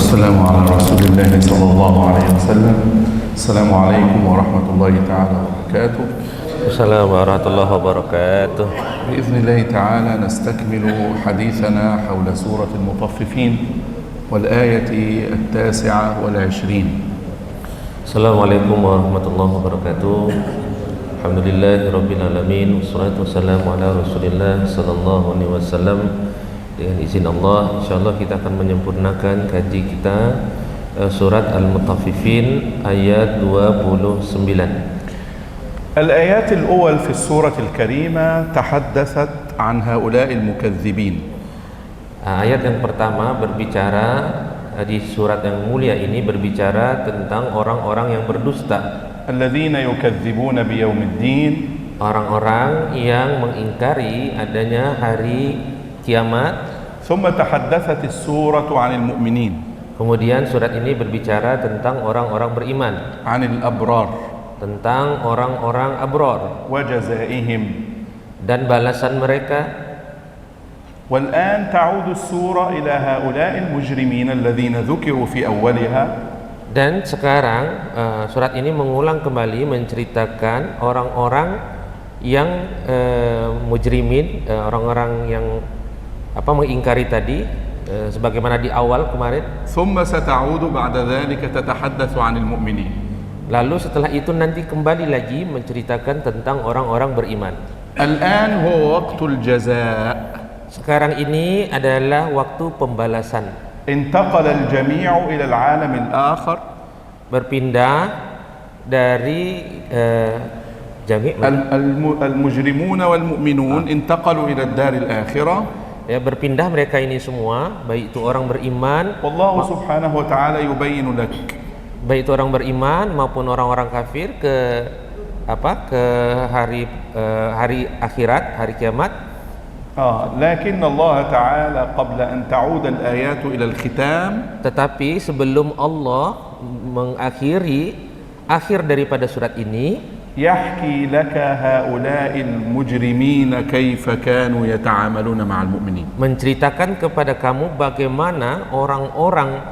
والسلام على رسول الله صلى الله عليه وسلم. السلام عليكم ورحمة الله تعالى وبركاته. Assalamualaikum warahmatullahi wabarakatuh. بإذن الله تعالى نستكمل حديثنا حول سورة المطففين والآية 29. Assalamualaikum warahmatullahi wabarakatuh. Alhamdulillahirabbil alamin wassalatu wassalamu ala Rasulillah sallallahu alaihi wasallam. Dengan izin Allah, insyaallah kita akan menyempurnakan kaji kita surat Al-Mutaffifin ayat 29. الآيات الأول في السورة الكريمة تحدثت عن هؤلاء المكذبين. Ayat yang pertama berbicara di surat yang mulia ini berbicara tentang orang-orang yang berdusta. الذين يكذبون بيوم الدين. Orang-orang yang mengingkari adanya hari kiamat. ثم تحدثت السورة عن المؤمنين. Kemudian surat ini berbicara tentang orang-orang beriman, عن الأبرار. tentang orang-orang abror وجزائهم. dan balasan mereka. والآن تعود السورة إلى هؤلاء المجرمين الذين ذكروا في أولها. Dan sekarang surat ini mengulang kembali menceritakan orang-orang yang mujrimin, orang-orang yang mengingkari tadi, sebagaimana di awal kemarin. ثم ستعود بعد ذلك تتحدث عن المؤمنين. Lalu setelah itu nanti kembali lagi menceritakan tentang orang-orang beriman. الآن هو وقت الجزاء. Sekarang ini adalah waktu pembalasan. انتقل الجميع إلى العالم الآخر. Berpindah dari المجرمون والمؤمنون انتقلوا إلى الدار الآخرة. Ya, berpindah mereka ini semua, baik itu orang beriman, والله سبحانه وتعالى يبين لك. baik itu orang beriman maupun orang-orang kafir ke hari akhirat, hari kiamat. لكن الله تعالى قبل أن تعود الآيات إلى الختام. Tetapi sebelum Allah mengakhiri akhir daripada surat ini, يحكي لك هؤلاء المجرمين كيف كانوا يتعاملون مع المؤمنين. menceritakan kepada kamu bagaimana orang-orang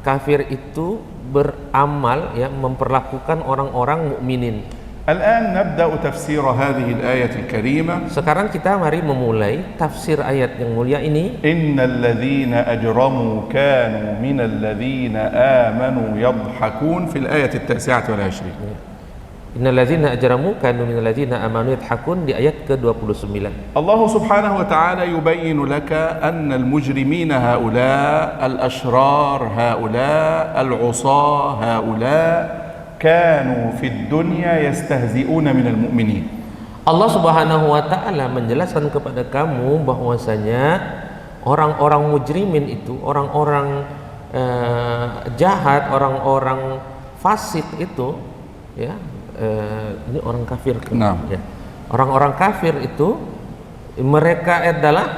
kafir itu beramal, ya, memperlakukan orang-orang mukminin. الآن نبدأ تفسير هذه الآية الكريمة. Sekarang kita mari memulai tafsir ayat yang mulia ini. إن الذين أجرموا كانوا من الذين آمنوا يضحكون في الآية 29. Innalladzina ajramu kanu minal ladzina amanu yadhakun di ayat ke-29. الله سبحانه وتعالى يبين لك أن المجرمين هؤلاء الأشرار هؤلاء العصاة هؤلاء كانوا في الدنيا يستهزئون من المؤمنين. Allah Subhanahu wa taala menjelaskan kepada kamu bahwasanya orang-orang mujrimin itu, orang-orang jahat, orang-orang fasik itu, ya, ini orang kafir. Nah. Ya. Orang-orang kafir itu mereka adalah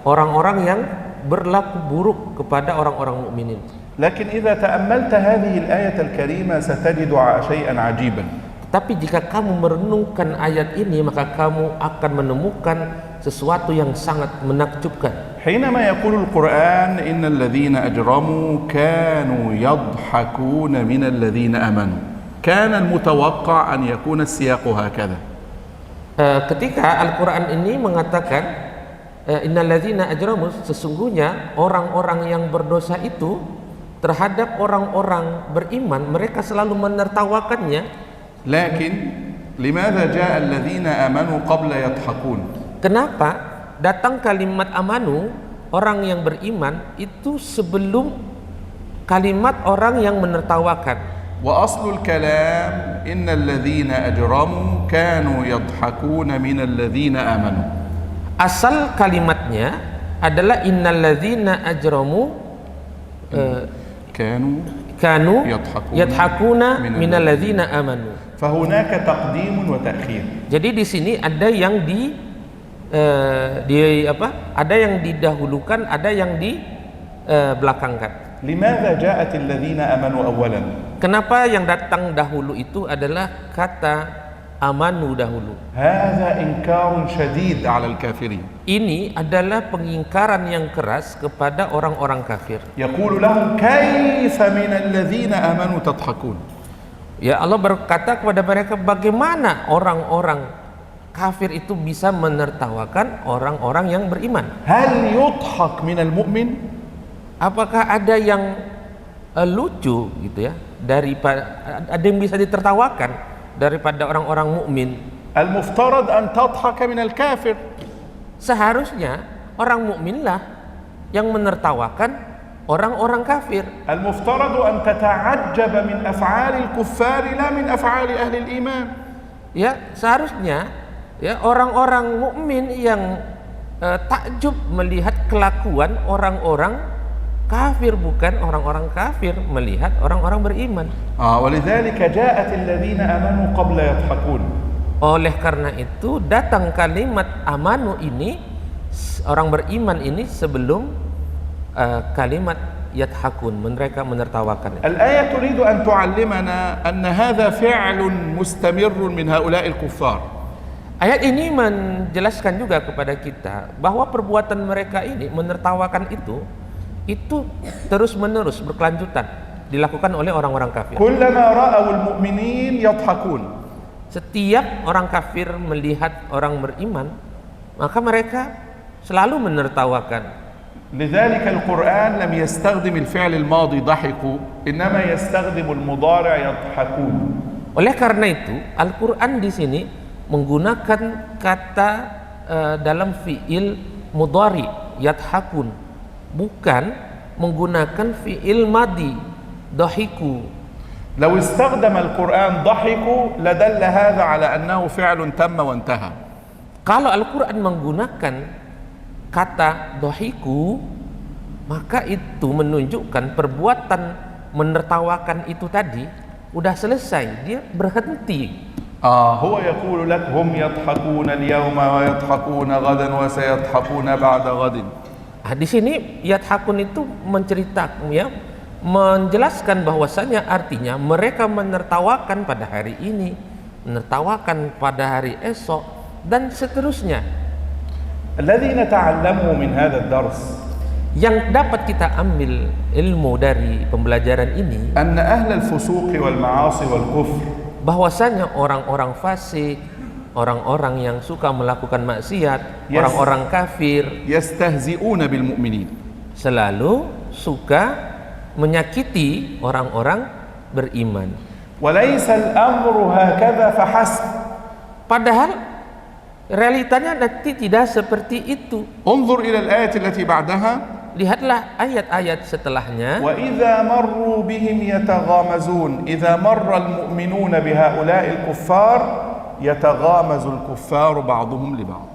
orang-orang yang berlaku buruk kepada orang-orang mukminin. لكن إذا تأملت هذه الآية الكريمة ستجد شيئا عجيبا. Tapi jika kamu merenungkan ayat ini, maka kamu akan menemukan sesuatu yang sangat menakjubkan. حينما يقول القرآن إن الذين أجرموا كانوا يضحكون من الذين آمنوا، كان المتوقع أن يكون السياق هكذا. Ketika Al-Quran ini mengatakan innalladzina ajramu, sesungguhnya orang-orang yang berdosa itu terhadap orang-orang beriman mereka selalu menertawakannya. لكن لماذا جاء الذين آمنوا قبل يضحكون؟ Kenapa datang kalimat amanu, orang yang beriman, itu sebelum kalimat orang yang menertawakan? وأصل الكلام إن الذين أجرموا كانوا يضحكون من الذين آمنوا. Asal kalimatnya adalah innalladzina ajramu kanu yadhakuna minalladzina amanu. فهناك تقديم وتأخير. Jadi di sini ada yang ada yang didahulukan, ada yang dibelakangkan. لماذا جاءت الذين آمنوا أولا؟ Kenapa yang datang dahulu itu adalah kata amanu dahulu. هذا إنكار شديد على الكافرين. Ini adalah pengingkaran yang keras kepada orang-orang kafir. يقول لهم كيف من الذين آمنوا تضحكون. Ya, Allah berkata kepada mereka, bagaimana orang-orang kafir itu bisa menertawakan orang-orang yang beriman? هل يضحك من المؤمن؟ Apakah ada yang lucu gitu ya, ada yang bisa ditertawakan daripada orang-orang mukmin? المفترض أن تضحك من الكافر. Seharusnya orang mukminlah yang menertawakan orang-orang kafir. المفترض أن تتعجب من أفعال الكفار لا من أفعال أهل الإيمان. Ya, seharusnya ya orang-orang mukmin yang takjub melihat kelakuan orang-orang kafir, bukan orang-orang kafir melihat orang-orang beriman. ولذلك جاءت الذين آمنوا قبل يضحكون. Oleh karena itu datang kalimat amanu ini, orang beriman ini, sebelum kalimat yathakun, mereka menertawakan. الآية تريد أن تعلمنا أن هذا فعل مستمر من هؤلاء الكفار. Ayat ini menjelaskan juga kepada kita bahwa perbuatan mereka ini menertawakan itu terus menerus berkelanjutan dilakukan oleh orang-orang kafir. كلما رأوا المؤمنين يضحكون. Setiap orang kafir melihat orang beriman, maka mereka selalu menertawakan. لذلك القرآن لم يستخدم الفعل الماضي ضحكوا إنما يستخدم المضارع يضحكون. Oleh karena itu Al-Quran di sini menggunakan kata dalam fiil mudhari yathakun, bukan menggunakan fiil madi dahiku. لو استخدم القرآن ضحكوا لدل هذا على أنه فعل تم وانتهى. Kalau Al-Quran menggunakan kata dahiku, maka itu menunjukkan perbuatan menertawakan itu tadi udah selesai, dia berhenti. هو يقول لك هم يضحكون اليوم ويضحكون غدا وسيضحكون بعد غد. Di sini yathakun itu menceritakan, ya, menjelaskan bahwasanya artinya mereka menertawakan pada hari ini, menertawakan pada hari esok, dan seterusnya. الذي نتعلمه من هذا الدرس Yang dapat kita ambil ilmu dari pembelajaran ini, أن أهل الفسوق والمعاصي والكفر bahwasanya orang-orang fasik, orang-orang yang suka melakukan maksiat, orang-orang kafir يستهزئون بالمؤمنين. selalu suka menyakiti orang-orang beriman. وليس الأمر هكذا فحسب. Padahal realitanya nanti tidak seperti itu. انظر إلى الآية التي بعدها. Lihatlah ayat-ayat setelahnya. وإذا مروا بهم يتغامزون. إذا مر المؤمنون بهؤلاء الكفار يتغامز الكفار بعضهم لبعض.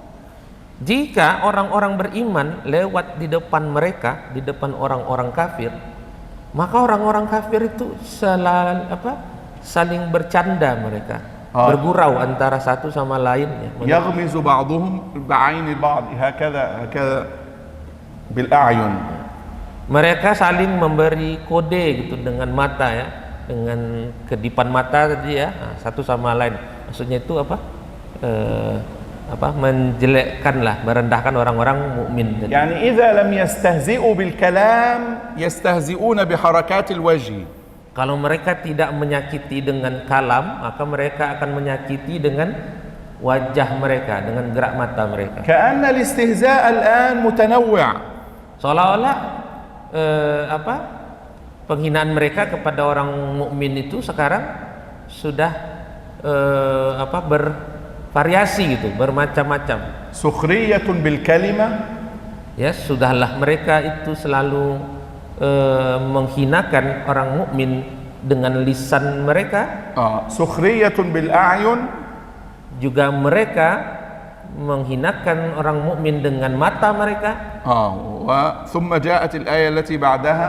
Jika orang-orang beriman lewat di depan mereka, di depan orang-orang kafir, maka orang-orang kafir itu saling bercanda mereka, bergurau antara satu sama lainnya. يغمز بعضهم بعين البعض هكذا بالأعين. Mereka saling memberi kode gitu dengan mata, ya, dengan kedipan mata tadi, ya, satu sama lain. Maksudnya itu menjelekkanlah, merendahkan orang-orang mukmin. يعني إذا لم يستهزئوا بالكلام يستهزئون بحركات الوجه. Kalau mereka tidak menyakiti dengan kalam, maka mereka akan menyakiti dengan wajah mereka, dengan gerak mata mereka. كأن الاستهزاء الآن متنوع. Seolah-olah penghinaan mereka kepada orang mukmin itu sekarang sudah bervariasi gitu, bermacam-macam. سخرية بالكلمة. Ya, sudahlah mereka itu selalu menghinakan orang mukmin dengan lisan mereka. سخرية بالأعين. Juga mereka menghinakan orang mukmin dengan mata mereka. ثم جاءت الآية التي بعدها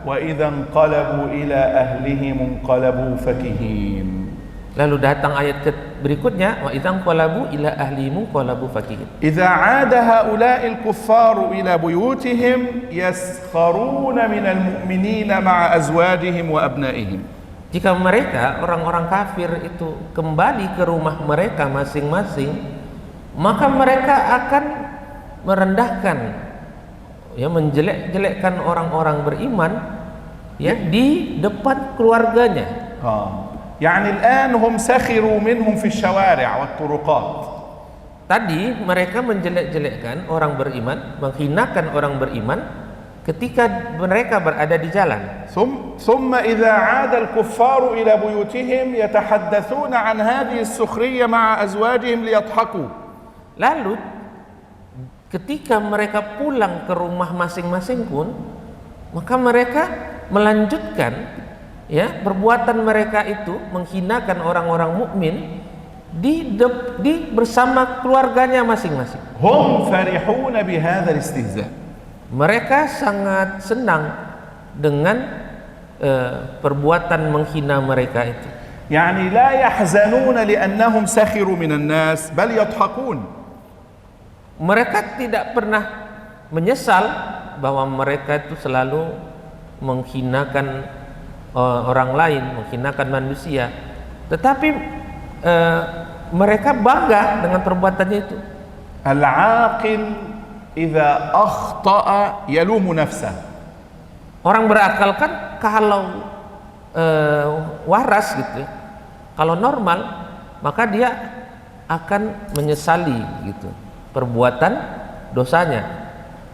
وإذا انقلبوا إلى أهلهم انقلبوا فكهين. Lalu datang ayat berikutnya, wa idzan qalabu ila ahlihim qalabu fakihin. إذا عاد هؤلاء الكفار إلى بيوتهم يسخرون من المؤمنين مع أزواجهم وأبنائهم. Jika mereka orang-orang kafir itu kembali ke rumah mereka masing-masing, maka mereka akan merendahkan, ya, menjelek-jelekkan orang-orang beriman, ya, di depan keluarganya. يعني الآن هم سخروا منهم في الشوارع والطرقات. Tadi mereka menjelek-jelekkan orang beriman, menghinakan orang beriman ketika mereka berada di jalan. ثم إذا عاد الكفار إلى بيوتهم يتحدثون عن هذه السخرية مع أزواجهم ليضحكوا. Lalu ketika mereka pulang ke rumah masing-masing pun, maka mereka melanjutkan, ya, perbuatan mereka itu menghinakan orang-orang mukmin di bersama keluarganya masing-masing. هم فرحون بهذا الاستهزاء. Mereka sangat senang dengan perbuatan menghina mereka itu. يعني لا يحزنون لأنهم سخروا من الناس بل يضحكون. Mereka tidak pernah menyesal bahwa mereka itu selalu menghinakan orang lain, menghinakan manusia, tetapi mereka bangga dengan perbuatannya itu. العاقل إذا أخطأ يلوم نفسه. Orang berakal kan kalau waras gitu, kalau normal, maka dia akan menyesali gitu perbuatan dosanya.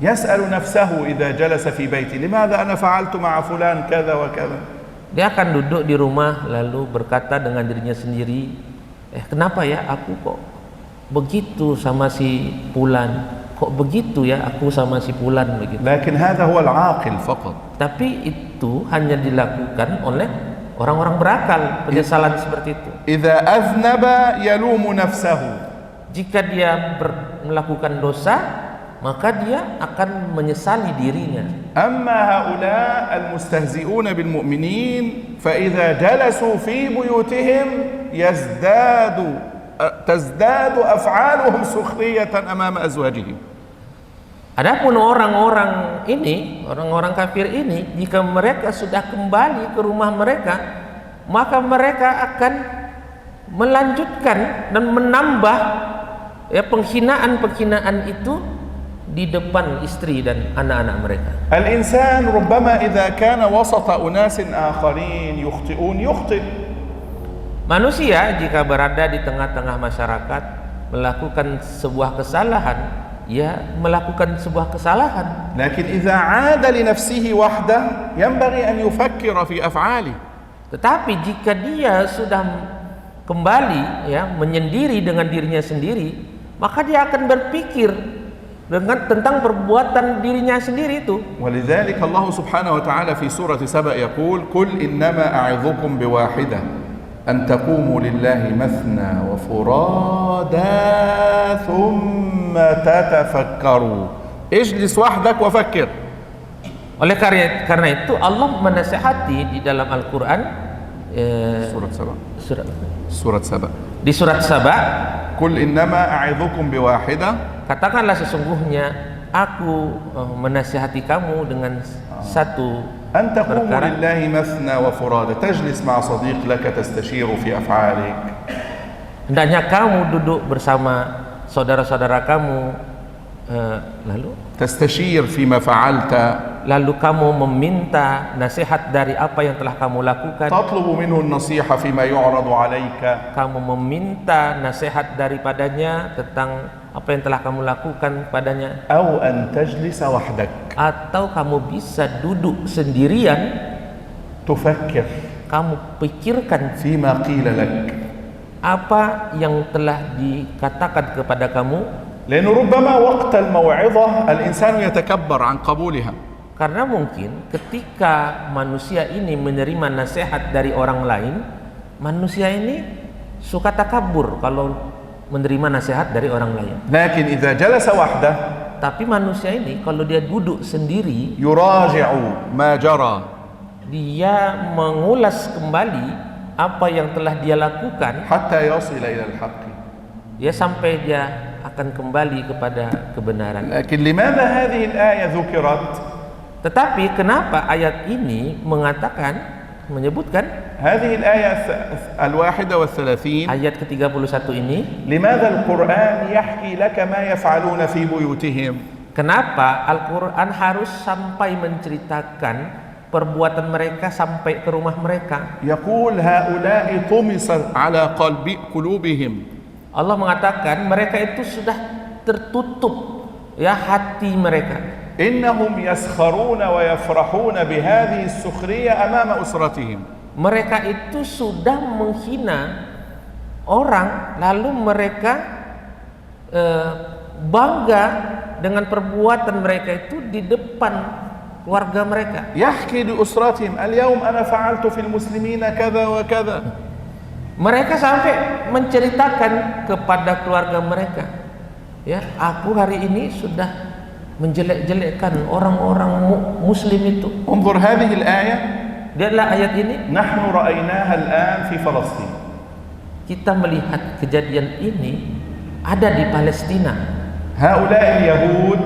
يسأل نفسه إذا جلس في بيته لماذا أنا فعلت مع فلان كذا وكذا. Dia akan duduk di rumah lalu berkata dengan dirinya sendiri, kenapa ya aku kok begitu sama si Fulan, kok begitu ya aku sama si Fulan begitu. لكن هذا هو العاقل فقط. Tapi itu hanya dilakukan oleh orang-orang berakal, penyesalan seperti itu. إذا أذنب يلوم نفسه. Jika dia melakukan dosa, maka dia akan menyesali dirinya. أما هؤلاء المستهزئون بالمؤمنين فإذا جلسوا في بيوتهم تزداد أفعالهم سخرية أمام أزواجهم. Adapun orang-orang ini, orang-orang kafir ini, jika mereka sudah kembali ke rumah mereka, maka mereka akan melanjutkan dan menambah, ya, penghinaan-penghinaan itu di depan istri dan anak-anak mereka. الإنسان ربما إذا كان وسط أناس آخرين يخطئون يخطئ. Manusia jika berada di tengah-tengah masyarakat melakukan sebuah kesalahan, ya, melakukan sebuah kesalahan. لكن إذا عاد لنفسه وحده ينبغي أن يفكر في أفعاله. Tetapi jika dia sudah kembali, ya, menyendiri dengan dirinya sendiri, maka dia akan berpikir tentang perbuatan dirinya sendiri itu. ولذلك الله سبحانه وتعالى في سورة سبأ يقول قل إنما أعظكم بواحدة أن تقوموا لله مثنى وفرادى ثم تتفكروا. اجلس وحدك وفكر. Oleh karena itu Allah menasihati di dalam Al-Quran, سورة سبأ di surat Saba, قل إنما أعظكم بواحدة. katakanlah sesungguhnya aku menasihati kamu dengan satu أن تقوموا perkara. لله مثنى وفرادى تجلس مع صديق لك تستشير في أفعالك. Hendaknya kamu duduk bersama saudara-saudara kamu, lalu تستشير فيما فعلت. kamu meminta nasihat dari apa yang telah kamu lakukan. تطلب منه النصيحة فيما يعرض عليك. Kamu meminta nasihat daripadanya tentang apa yang telah kamu lakukan padanya. أو أن تجلس وحدك. Atau kamu bisa duduk sendirian, تفكر kamu pikirkan فيما قيل لك. apa yang telah dikatakan kepada kamu. لأنه ربما وقت الموعظة الإنسان يتكبر عن قبولها. Karena mungkin ketika manusia ini menerima nasihat dari orang lain, manusia ini suka takabur kalau menerima nasihat dari orang lain. لكن إذا جلس وحده Tapi manusia ini kalau dia duduk sendiri, يراجع ما جرى. dia mengulas kembali apa yang telah dia lakukan, حتى يصل إلى الحق. ya, sampai dia akan kembali kepada kebenaran. لكن لماذا هذه الآية ذكرت؟ Tetapi kenapa ayat ini mengatakan menyebutkan هذه الآية 31 ayat ke-31 ini, لماذا القرآن يحكي لك ما يفعلون في بيوتهم؟ kenapa Al-Quran harus sampai menceritakan perbuatan mereka sampai ke rumah mereka? يقول هؤلاء طمس على قلوبهم. Allah mengatakan mereka itu sudah tertutup ya hati mereka. إنهم يسخرون ويفرحون بهذه السخرية أمام أسرتهم. Mereka itu sudah menghina orang, lalu mereka bangga dengan perbuatan mereka itu di depan keluarga mereka. يحكي لأسرتهم اليوم أنا فعلت في المسلمين كذا وكذا. Mereka sampai menceritakan kepada keluarga mereka, ya, aku hari ini sudah menjelek-jelekkan orang-orang muslim itu. انظر هذه الآية. Lihatlah ayat ini. نحن رأيناها الآن في فلسطين. Kita melihat kejadian ini ada di Palestina. هؤلاء اليهود.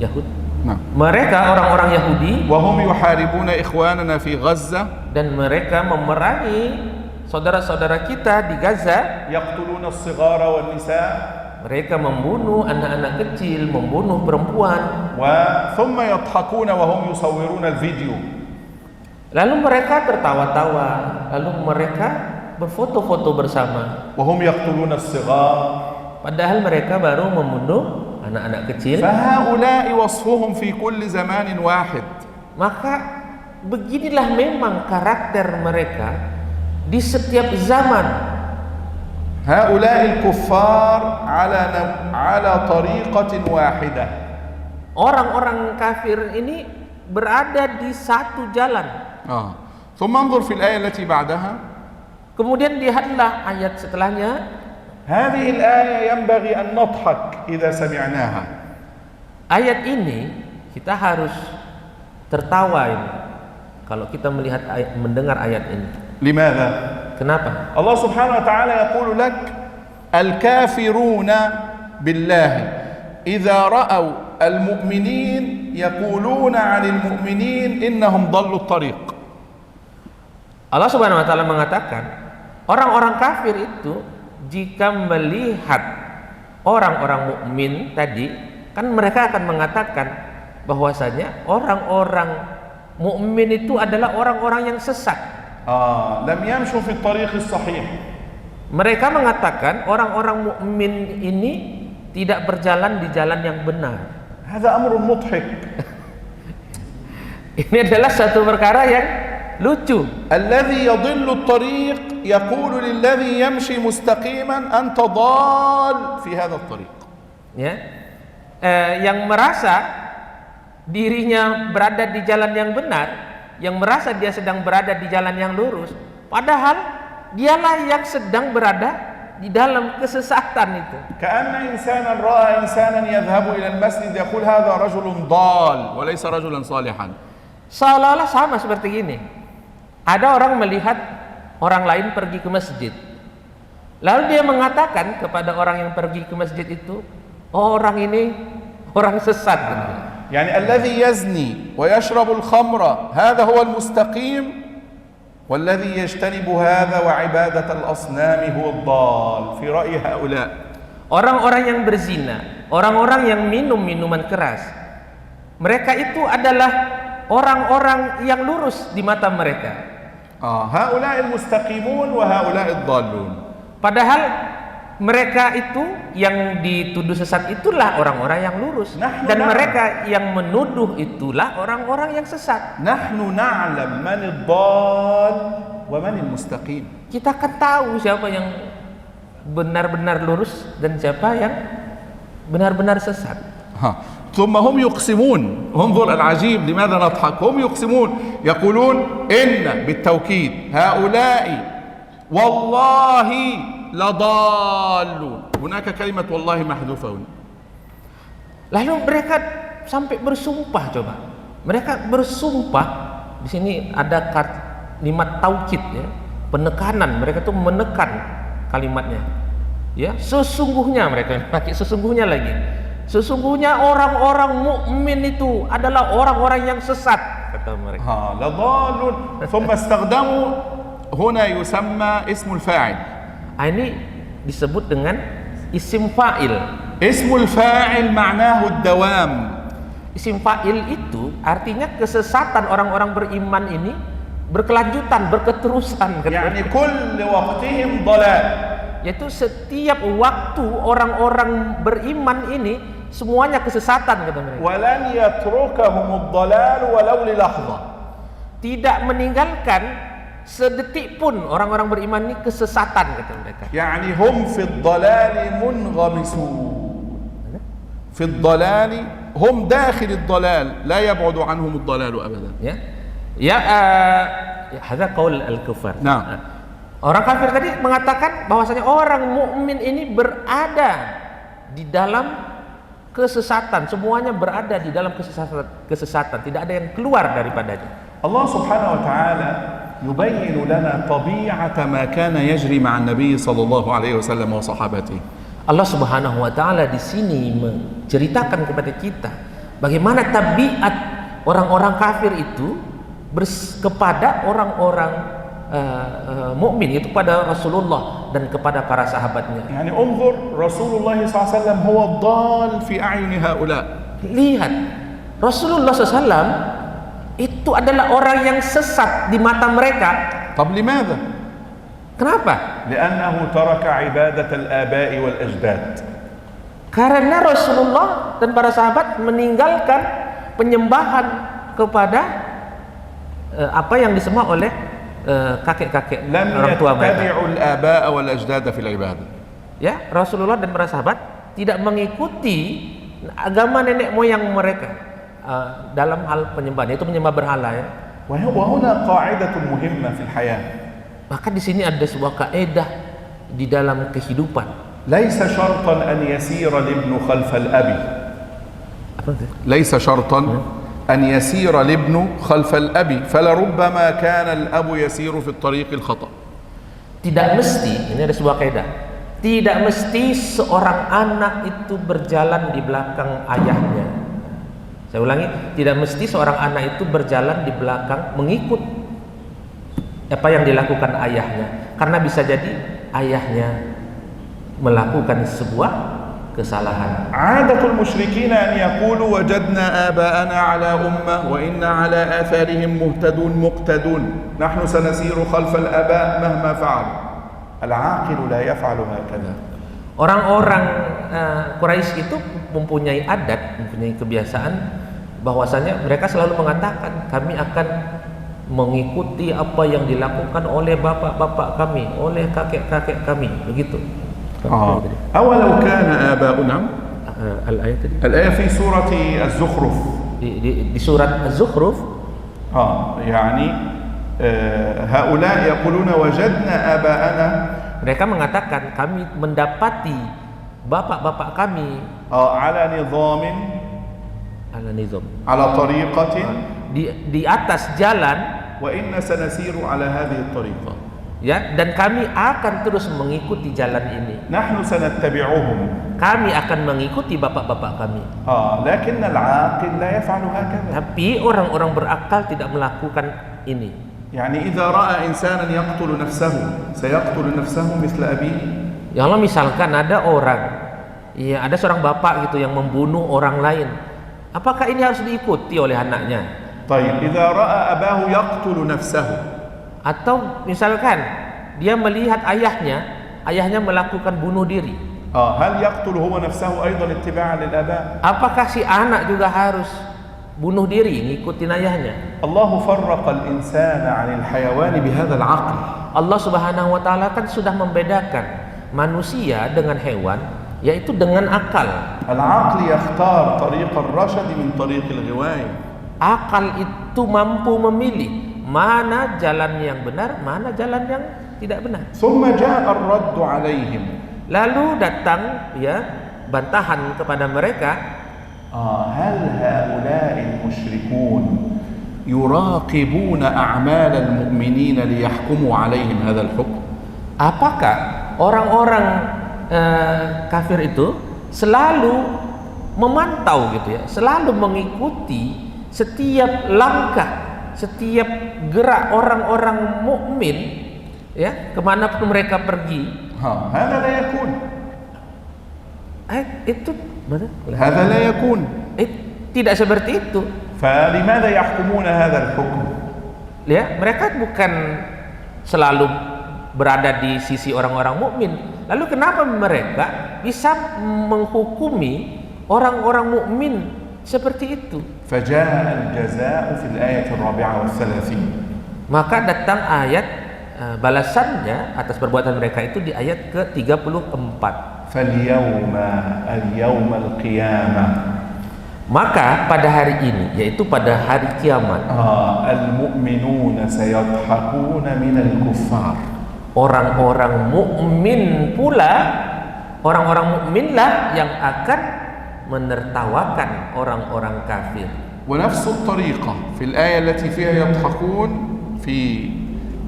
Yahud. نعم. Mereka orang-orang Yahudi. وهم يحاربون إخواننا في غزة. Dan mereka memerangi saudara-saudara kita di Gaza. يقتلون الصغار والنساء. Mereka membunuh anak-anak kecil, membunuh perempuan. ثم يضحكون وهم يصورون الفيديو. Lalu mereka tertawa-tawa, lalu mereka berfoto-foto bersama. وهم يقتلون الصغار. Padahal mereka baru membunuh anak-anak kecil. فهؤلاء وصفهم في كل زمان واحد. Maka beginilah memang karakter mereka di setiap zaman. هؤلاء الكفار على طريقة واحدة. Orang-orang kafir ini berada di satu jalan. ثم انظر في الآية التي بعدها. Kemudian lihatlah ayat setelahnya. هذه الآية ينبغي أن نضحك إذا سمعناها. Ayat ini kita harus tertawa ini kalau kita melihat mendengar ayat ini. لماذا؟ Kenapa? الله سبحانه وتعالى يقول لك الكافرون بالله إذا رأوا المؤمنين يقولون عن المؤمنين إنهم ضلوا الطريق. Allah Subhanahu wa taala mengatakan, orang-orang kafir itu jika melihat orang-orang mukmin tadi, kan mereka akan mengatakan bahwasanya orang-orang mukmin itu adalah orang-orang yang sesat. لم يمشوا في الطريق الصحيح. Mereka mengatakan orang-orang mukmin ini tidak berjalan di jalan yang benar. هذا أمر مضحك. Ini adalah satu perkara yang lucu. الذي يضل الطريق يقول للذي يمشي مستقيما أنت ضال في هذا الطريق. Ya, yang merasa dirinya berada di jalan yang benar, yang merasa dia sedang berada di jalan yang lurus, padahal dialah yang sedang berada di dalam kesesatan itu. كأن إنسانا رأى إنسانا يذهب إلى المسجد يقول هذا رجل ضال وليس رجلا صالحا. Seolah-olah sama seperti ini. Ada orang melihat orang lain pergi ke masjid, lalu dia mengatakan kepada orang yang pergi ke masjid itu, oh, orang ini orang sesat. يعني الذي يزني ويشرب الخمر هذا هو المستقيم والذي يجتنب هذا وعبادة الأصنام هو الضال في رأي هؤلاء. Orang-orang yang berzina, orang-orang yang minum minuman keras, mereka itu adalah orang-orang yang lurus di mata mereka. هؤلاء المستقيمون وهؤلاء الضالون. Padahal mereka itu yang dituduh sesat itulah orang-orang yang lurus, dan mereka yang menuduh itulah orang-orang yang sesat. نحن نعلم من الضال ومن المستقيم. Kita akan tahu siapa yang benar-benar lurus dan siapa yang benar-benar sesat. ثم هم يقسمون. انظر العجيب لماذا نضحك. هم يقسمون يقولون إن بالتوكيد هؤلاء والله لضالون. هناك كلمة والله محذوفة. Lalu mereka sampai bersumpah, coba. Mereka bersumpah, di sini ada kalimat taukid ya, penekanan. Mereka tuh menekan kalimatnya. Ya, sesungguhnya mereka pakai sesungguhnya lagi. Sesungguhnya orang-orang mukmin itu adalah orang-orang yang sesat. kata mereka. لضال ثم استخدموا هنا يسمى اسم الفاعل. Ini disebut dengan isim fa'il. اسم الفاعل معناه الدوام. Isim fa'il itu artinya kesesatan orang-orang beriman ini berkelanjutan, berketerusan. يعني كل وقتهم ضلال. Yaitu setiap waktu orang-orang beriman ini semuanya kesesatan, kata mereka. ولن يتركهم الضلال ولو للحظة. Tidak meninggalkan sedetik pun orang-orang beriman ini kesesatan, kata mereka. يعني هم في الضلال منغمسون. في الضلال هم داخل الضلال لا يبعد عنهم الضلال أبدا. Hadza qaul al-kufar. Nah. Orang kafir tadi mengatakan bahwasanya orang mukmin ini berada di dalam kesesatan, semuanya berada di dalam kesesatan, tidak ada yang keluar daripadanya. Allah Subhanahu wa taala yubayyin lana tabi'ata ma kana yajri ma'an nabiy sallallahu alaihi wasallam wa sahabatihi. Allah Subhanahu wa taala di sini menceritakan kepada kita bagaimana tabiat orang-orang kafir itu kepada orang-orang mukmin, itu pada Rasulullah dan kepada para sahabatnya. Yani unzur Rasulullah sallallahu alaihi wasallam huwa dhal fi a'yuni haula. Lihat, Rasulullah SAW itu adalah orang yang sesat di mata mereka. طب لماذا؟ Kenapa? لأنه ترك عبادة الآباء والأجداد. Karena Rasulullah dan para sahabat meninggalkan penyembahan kepada apa yang disembah oleh kakek-kakek orang tua mereka. لم يتبعوا الآباء والأجداد في العبادة. Ya, Rasulullah dan para sahabat tidak mengikuti agama nenek moyang mereka dalam hal penyembahan, itu menyembah berhala, ya. وهنا قاعدة مهمة في الحياة. Maka di sini ada sebuah kaidah di dalam kehidupan. ليس شرطا أن يسير الابن خلف الأب. ليس شرطا أن يسير الابن خلف الأب فلربما كان الأب يسير في الطريق الخطأ. Tidak mesti, ini ada sebuah kaidah. Tidak mesti seorang anak itu berjalan di belakang ayahnya. Saya ulangi, tidak mesti seorang anak itu berjalan di belakang mengikut apa yang dilakukan ayahnya, karena bisa jadi ayahnya melakukan sebuah kesalahan. Adatul musyrikin an yaqulu wajadna aba'ana ala ummah wa inna ala atharihim muhtadun muqtadun nahnu sanasiru khalfa al-aba' mahma fa'al. Al-aqil la yaf'alu hakadha. Orang-orang Quraisy itu mempunyai adat, mempunyai kebiasaan bahwasanya mereka selalu mengatakan kami akan mengikuti apa yang dilakukan oleh bapak-bapak kami, oleh kakek-kakek kami, begitu. Awalau kana aba'una al-ayat tadi. Al-ayat fi surah Az-Zukhruf. Di surat Az-Zukhruf. Yani haula yaquluna wajadna aba'ana. Mereka mengatakan kami mendapati bapak-bapak kami ala nizam ala tariqatin di atas jalan, wa inna sanasiru ala hadhihi at-tariqah, ya, dan kami akan terus mengikuti jalan ini. Nahnu sanattabi'uhum, kami akan mengikuti bapak-bapak kami. Lakin al-aqil la yaf'alu hakadha, tapi orang-orang berakal tidak melakukan ini. Yani idza ra'a insanan yaqtulu nafsahu sayaqtulu nafsahu mithla abihi. Ya Allah, misalkan ada orang, ya ada seorang bapak gitu yang membunuh orang lain, apakah ini harus diikuti oleh anaknya? Tayyib, idza ra'a abahu yaqtulu nafsahu. Atau misalkan dia melihat ayahnya melakukan bunuh diri. Hal yaqtulu huwa nafsahu aidan ittiba'an lil aba? Apakah si anak juga harus bunuh diri ngikutin ayahnya? Allahu farraqa al-insana 'anil hayawani bihadzal 'aql. Allah Subhanahu wa taala kan sudah membedakan manusia dengan hewan, yaitu dengan akal. Al-'aql yakhtar tariq ar-rashad min tariq al-ghiwai. Akal itu mampu memilih mana jalan yang benar, mana jalan yang tidak benar. Thumma jaa ar-radd 'alaihim. Lalu datang, ya, bantahan kepada mereka. Hal haula'i al-musyrikun yuraqibuna a'mal al-mu'minin liyahkumu 'alaihim hadzal hukm? Apakah orang-orang kafir itu selalu memantau gitu ya, selalu mengikuti setiap langkah setiap gerak orang-orang mukmin, ya, kemanapun mereka pergi. هذا لا يكون. Itu mana? هذا لا يكون. Tidak seperti itu. فلماذا يحكمون هذا الحكم؟ Ya, mereka bukan selalu berada di sisi orang-orang mukmin. Lalu kenapa mereka bisa menghukumi orang-orang mukmin seperti itu? فجاء الجزاء في الآية 34. Maka datang ayat balasannya atas perbuatan mereka itu di ayat ke-34. فاليوم اليوم القيامة. Maka pada hari ini, yaitu pada hari kiamat, المؤمنون سيضحكون من الكفار. Orang-orang mukmin pula, orang-orang mukminlah yang akan menertawakan orang-orang kafir. ونفس الطريقة في الآية التي فيها يضحكون في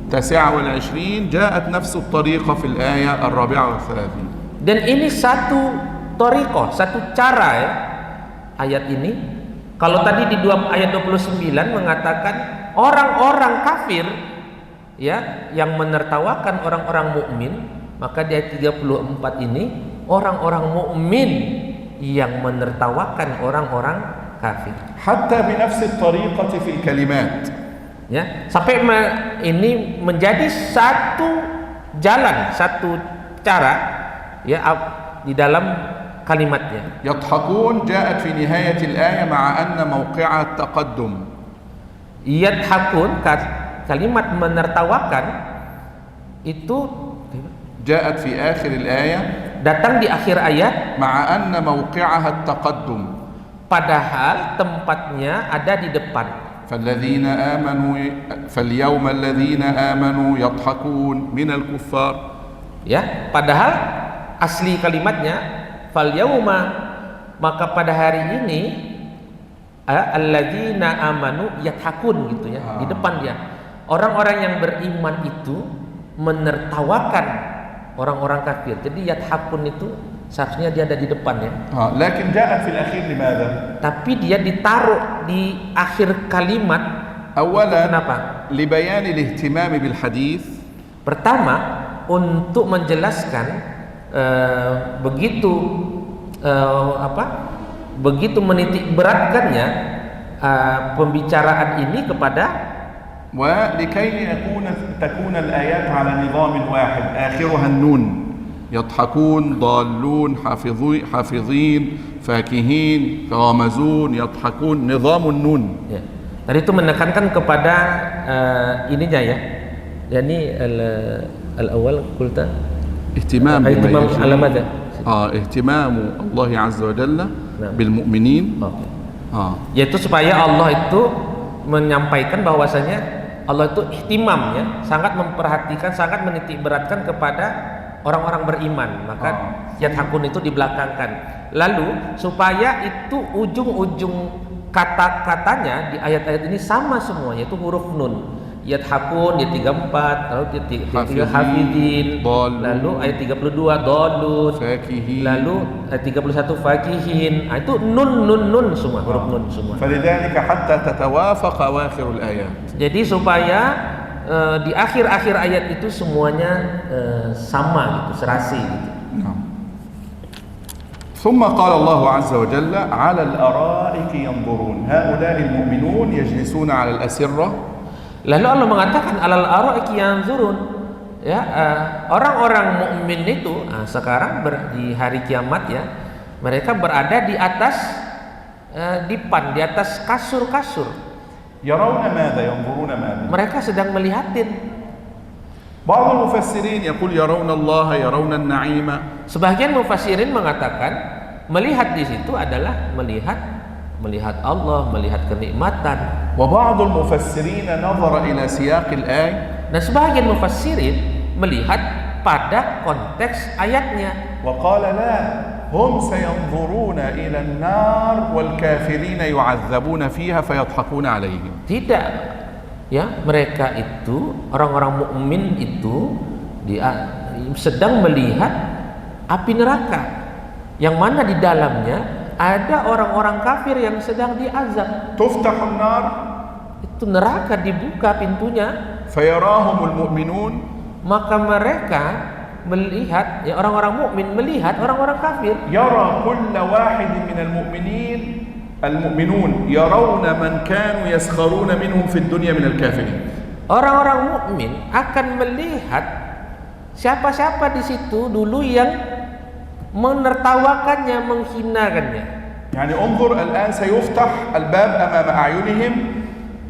29 جاءت نفس الطريقة في الآية 34. Dan ini satu thariqah, satu cara ya, ayat ini. Kalau tadi di ayat 29 mengatakan orang-orang kafir ya yang menertawakan orang-orang mukmin, maka di ayat 34 ini orang-orang mukmin yang menertawakan orang-orang kafir. Hatta binafsi at-tariqati fil kalimat. Ya, sampai ini menjadi satu jalan, satu cara ya di dalam kalimatnya. Yadhakun ja'at fi nihayat al-ayah ma'a anna mawqi'a at-taqaddum. Yadhakun, kalimat menertawakan itu ja'at fi akhir al-ayah, datang di akhir ayat, ma'a anna mawqi'aha at-taqaddum, padahal tempatnya ada di depan. فالذين آمنوا فاليوم الذين آمنوا يضحكون من الكفار. Ya, padahal asli kalimatnya fal yauma, maka pada hari ini alladzina amanu yathakun gitu ya, di depan dia. Orang-orang yang beriman itu menertawakan orang-orang kafir. Jadi yathakun itu seharusnya dia ada di depan ya. Lakin ja'at fil akhir limadha? Tapi dia ditaruh di akhir kalimat. Awalan, kenapa? Li bayan al-ihtimam bil hadis. Pertama, untuk menjelaskan begitu menitik beratkannya pembicaraan ini kepada wa likay takuna al-ayat ala nizam wahid akhiruha an-nun. يضحكون ضالون حافظين فاكهين غامزون يضحكون نظام النون. Ya. Tadi itu menekankan kepada ininya ya. Yani al-awwal qulta ihtimam ala madha? ihtimam Allah azza wa jalla bil mu'minin. Yaitu supaya Allah itu menyampaikan bahwasanya Allah itu ihtimam ya, sangat memperhatikan, sangat menitik beratkan kepada orang-orang beriman, maka yathakun itu dibelakangkan. Lalu supaya itu ujung-ujung kata-katanya di ayat-ayat ini sama semua, yaitu huruf nun. Yathakun di 34, lalu di 33 hafidin, lalu ayat 32 dolun, lalu ayat 31 fakihin. Itu nun semua, huruf nun semua. Falidhalika hatta tatawafaq awakhir al-ayat. Jadi supaya di akhir-akhir ayat itu semuanya sama gitu, serasi gitu. ثم قال الله عز وجل على الأرائك ينظرون هؤلاء المؤمنون يجلسون على الأسرة. Lalu Allah mengatakan alal ara'ik yanzurun ya, orang-orang mukmin itu sekarang di hari kiamat ya, mereka berada di atas dipan, di atas kasur-kasur. يرون ماذا ينظرون ماذا؟ Mereka sedang melihatin. بعض المفسرين يقول يرون الله يرون النعيم. Sebagian mufassirin mengatakan melihat di situ adalah melihat Allah, melihat kenikmatan. وبعض المفسرين نظر إلى سياق الآية. Dan sebagian mufassirin melihat pada konteks ayatnya. وقال لا هم سينظرون إلى النار والكافرين يعذبون فيها فيضحكون عليهم. Tidak, ya, mereka itu orang-orang mukmin itu sedang melihat api neraka yang mana di dalamnya ada orang-orang kafir yang sedang diazab. Tuftahun nar, itu itu neraka dibuka pintunya. Fayarahumul mu'minun, maka mereka melihat, ya orang-orang mukmin melihat orang-orang kafir. Yara kulla wahidin minal mu'minin al-mu'minun yarawna man kanu yaskharuna minhum fid dunya minal kafirin. Orang-orang mukmin akan melihat siapa-siapa di situ dulu yang menertawakannya, menghinakannya. Yani unzur al-an sayuftah al-bab amama a'yunihim.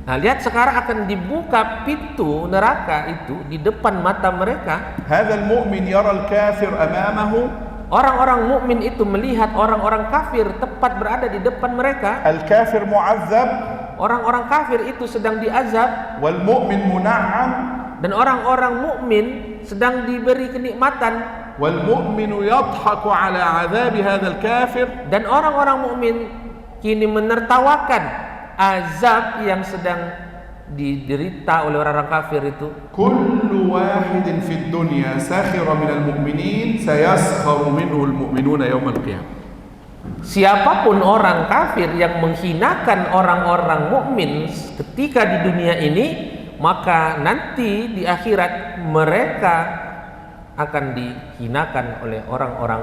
Nah, lihat sekarang akan dibuka pintu neraka itu di depan mata mereka. Hadzal mu'min yara al-kafir amamahu. Orang-orang mukmin itu melihat orang-orang kafir tepat berada di depan mereka. Al-kafir mu'azzab. Orang-orang kafir itu sedang diazab. Wal mu'min muna'am. Dan orang-orang mukmin sedang diberi kenikmatan. Wal mu'minu yadhaku ala 'adzabi hadzal kafir. Dan orang-orang mukmin kini menertawakan azab yang sedang diderita oleh orang-orang kafir itu. Kullu wahidin fid dunya sakhira minal mu'minin sayaskharu minhu al-mu'minuna yawmal qiyamah. Siapapun orang kafir yang menghinakan orang-orang mukmin ketika di dunia ini, maka nanti di akhirat mereka akan dihinakan oleh orang-orang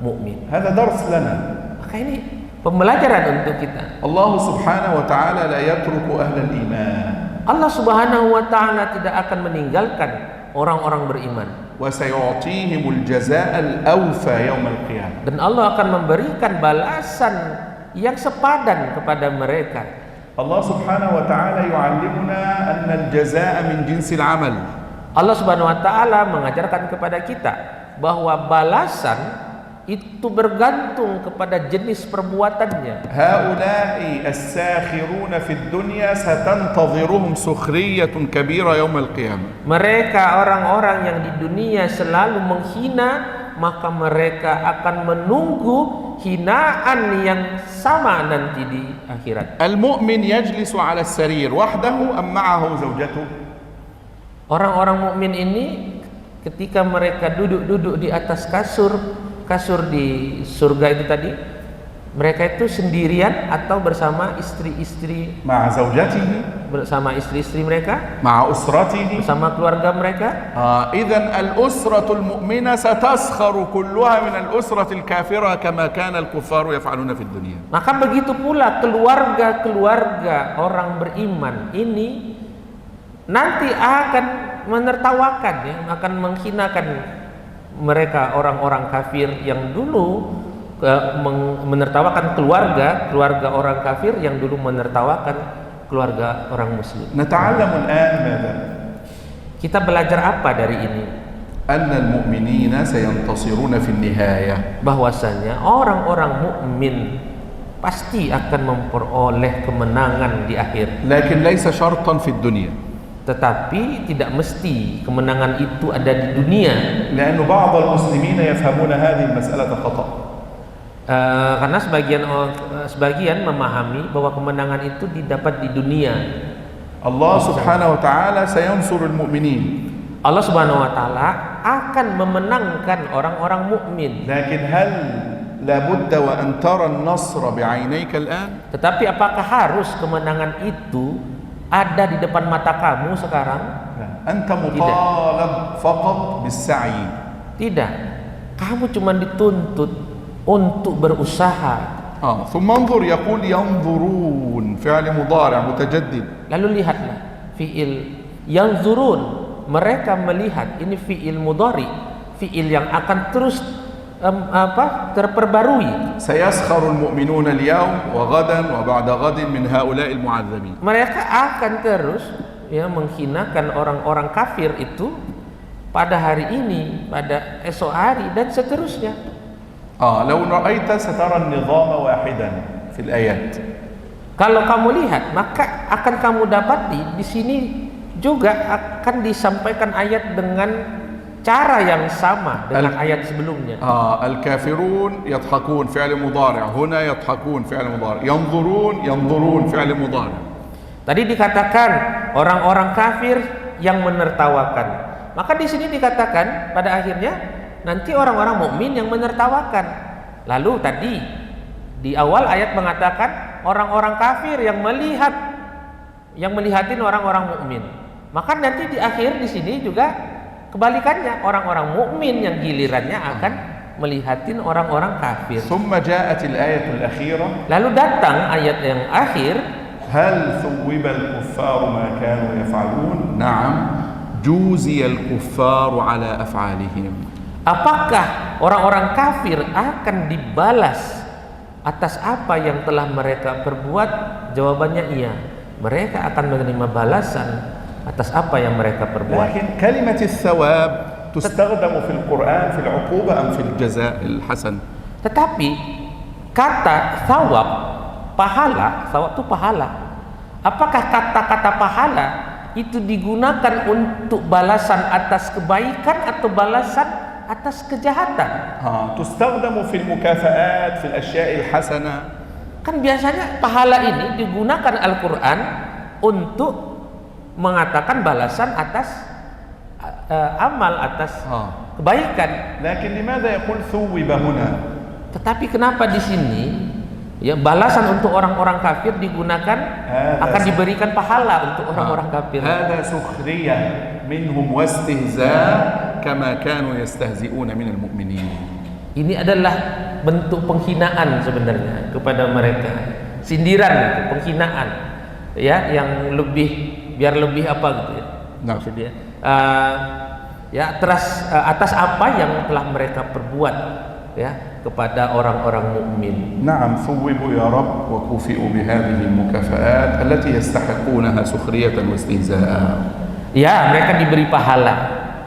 mukmin. Hadza dars lana. Maka ini pembelajaran untuk kita. Allah Subhanahu wa taala la yatruku ahlal iman. Allah Subhanahu wa taala tidak akan meninggalkan orang-orang beriman. Wa sayu'tihimul jazaa'al awfa yaumal qiyamah. Dan Allah akan memberikan balasan yang sepadan kepada mereka. Allah Subhanahu wa taala yu'allimuna anna al-jazaa'a min jinsil 'amal. Allah Subhanahu wa taala mengajarkan kepada kita bahwa balasan itu bergantung kepada jenis perbuatannya. Haula'i as-sakhiruna fid dunya satantadhiruhum sukhriyatun kabira yaumil qiyamah. Mereka orang-orang yang di dunia selalu menghina, maka mereka akan menunggu hinaan yang sama nanti di akhirat. Al-mu'min yajlisu 'ala as-sarir wahdahu am ma'ahu zawjatuhu. Orang-orang mukmin ini ketika mereka duduk-duduk di atas kasur di surga itu tadi, mereka itu sendirian atau bersama istri-istri, ma'a zawjatihi, bersama istri-istri mereka, ma'a usratihi, bersama keluarga mereka. Idzan al-usratul mu'mina sataskharu kulluha min al-usratil kafira kama kana al-kuffaru yaf'aluna fid dunya. Maka begitu pula keluarga-keluarga orang beriman ini nanti akan menertawakan, ya, akan menghinakan mereka orang-orang kafir yang dulu menertawakan keluarga orang kafir yang dulu menertawakan keluarga orang muslim. Nata'allamu al-an madha? Kita belajar apa dari ini? Anna al-mu'minina sayantasiruna fi an-nihayah. Bahwasanya orang-orang mukmin pasti akan memperoleh kemenangan di akhir. Lakin laysa syartan fi ad-dunya. Tetapi tidak mesti kemenangan itu ada di dunia. Karena ba'd al-muslimin yafhamuna hadhihi al-mas'alata khata'. Karena sebagian memahami bahwa kemenangan itu didapat di dunia. Allah Subhanahu wa taala sayansur al-mu'minin. Allah Subhanahu wa taala akan memenangkan orang-orang mukmin. Lakin hal la budda wa an tara an-nasra bi'ainayka al-an? Tetapi apakah harus kemenangan itu ada di depan mata kamu sekarang? Anta mutalab faqat bis-sa'i. Tidak. Kamu cuma dituntut untuk berusaha. ثم انظر يقول ينظرون فعل مضارع متجدد. Lalu lihatlah fiil yanzurun, mereka melihat, ini fiil mudhari, fiil yang akan terus terperbarui. Sayaskharul mu'minuna al-yawm wa ghadan wa ba'da ghadin min haula'il mu'adzabin. Mereka akan terus, ya, menghinakan orang-orang kafir itu pada hari ini, pada esok hari dan seterusnya. Law ra'aita satara an-nizama wahidan fil ayat. Kalau kamu lihat, maka akan kamu dapati di sini juga akan disampaikan ayat dengan cara yang sama dengan ayat sebelumnya. Al-kafirun yadhakun fi'l mudhari', huna yadhakun fi'l mudhari', yanzurun fi'l mudhari'. Tadi dikatakan orang-orang kafir yang menertawakan. Maka di sini dikatakan pada akhirnya nanti orang-orang mukmin yang menertawakan. Lalu tadi di awal ayat mengatakan orang-orang kafir yang melihat yang melihatin orang-orang mukmin. Maka nanti di akhir di sini juga kebalikannya, orang-orang mukmin yang gilirannya akan melihatin orang-orang kafir. ثم جاءت الآية الأخيرة. Lalu datang ayat yang akhir, هل ثوب الكفار ما كانوا يفعلون؟ نعم جوزي الكفار على أفعالهم. Apakah orang-orang kafir akan dibalas atas apa yang telah mereka perbuat? Jawabannya iya. Mereka akan menerima balasan atas apa yang mereka perbuat. لكن كلمة الثواب تستخدم في القرآن في العقوبة أم في الجزاء الحسن؟ Tetapi kata thawab, pahala, thawab itu pahala. Apakah kata-kata pahala itu digunakan untuk balasan atas kebaikan atau balasan atas kejahatan? تستخدم في المكافآت في الأشياء الحسنة. Kan biasanya pahala ini digunakan Al-Quran untuk mengatakan balasan atas amal, atas kebaikan. لكن لماذا يقول ثوب هنا؟ Tetapi kenapa di sini ya balasan untuk orang-orang kafir digunakan akan diberikan pahala untuk orang-orang kafir? هذا سخرية منهم واستهزاء كما كانوا يستهزئون من المؤمنين. Ini adalah bentuk penghinaan sebenarnya kepada mereka, sindiran itu, penghinaan ya, yang lebih biar lebih apa gitu ya, maksudnya ya atas apa yang telah mereka perbuat ya kepada orang-orang mukmin. نعم ثوبوا يا رب وكوفئوا بهذه المكافآت التي يستحقونها سخرية واستهزاء. Ya, mereka diberi pahala,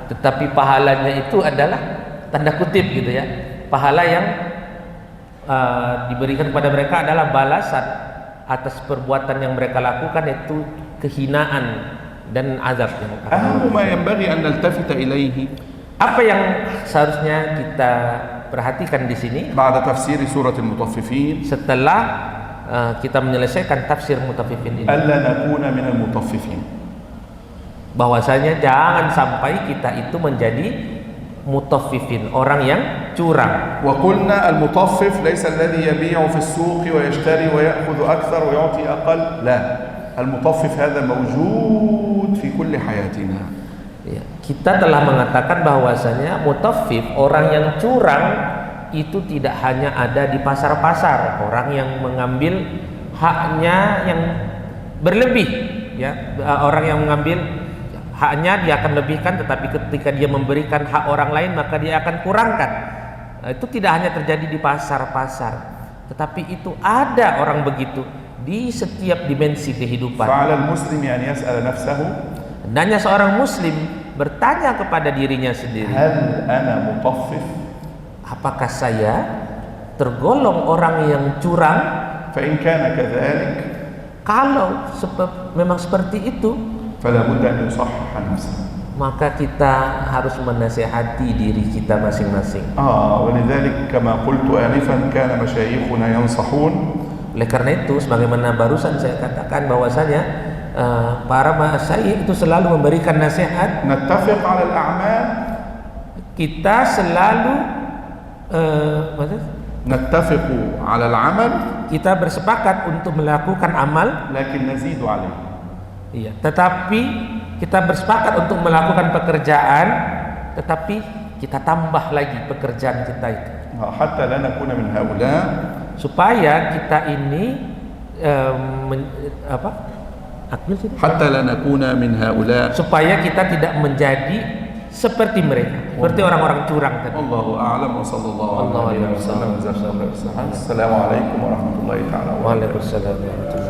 tetapi pahalanya itu adalah tanda kutip gitu ya. Pahala yang diberikan kepada mereka adalah balasan atas perbuatan yang mereka lakukan, yaitu kehinaan dan azab yang akan. ما ينبغي أن نلتفت إليه. Apa yang seharusnya kita perhatikan di sini? بعد تفسير سورة المطففين. Setelah kita menyelesaikan tafsir Mutaffifin ini. ألا نكون من المطففين. Bahwasanya jangan sampai kita itu menjadi mutaffifin, orang yang curang. وقلنا المطفف ليس الذي يبيع في السوق ويشتري ويأخذ أكثر ويعطي أقل، لا، المطفف هذا موجود في كل حياتنا. Ya, kita telah mengatakan bahwasanya mutaffif, orang yang curang itu tidak hanya ada di pasar-pasar, orang yang mengambil haknya yang berlebih, ya, orang yang mengambil haknya dia akan lebihkan, tetapi ketika dia memberikan hak orang lain maka dia akan kurangkan. Itu tidak hanya terjadi di pasar-pasar, tetapi itu ada orang begitu di setiap dimensi kehidupan. فعلى المسلم أن يسأل نفسه. Hendaknya seorang muslim bertanya kepada dirinya sendiri, هل أنا مطفف؟ apakah saya tergolong orang yang curang? فإن كان كذلك Kalau memang seperti itu, فلا بد أن يصحح نفسه. maka kita harus menasihati diri kita masing-masing. ولذلك كما قلت آنفا كان مشايخنا ينصحون. Oleh karena itu, sebagaimana barusan saya katakan bahwasanya para masyayikh itu selalu memberikan nasihat. نتفق على الأعمال. Kita selalu نتفق على العمل. Kita bersepakat untuk melakukan amal. لكن نزيد عليه. Iya, tetapi kita bersepakat untuk melakukan pekerjaan, tetapi kita tambah lagi pekerjaan kita itu. حتى لا نكون من هؤلاء. Supaya kita ini حتى لا نكون من هؤلاء. Supaya kita tidak menjadi seperti mereka, seperti orang-orang curang tadi. Allahu a'lam wa sallallahu alaihi wasallam. Assalamualaikum warahmatullahi taala wabarakatuh. Waalaikumsalam warahmatullahi wabarakatuh.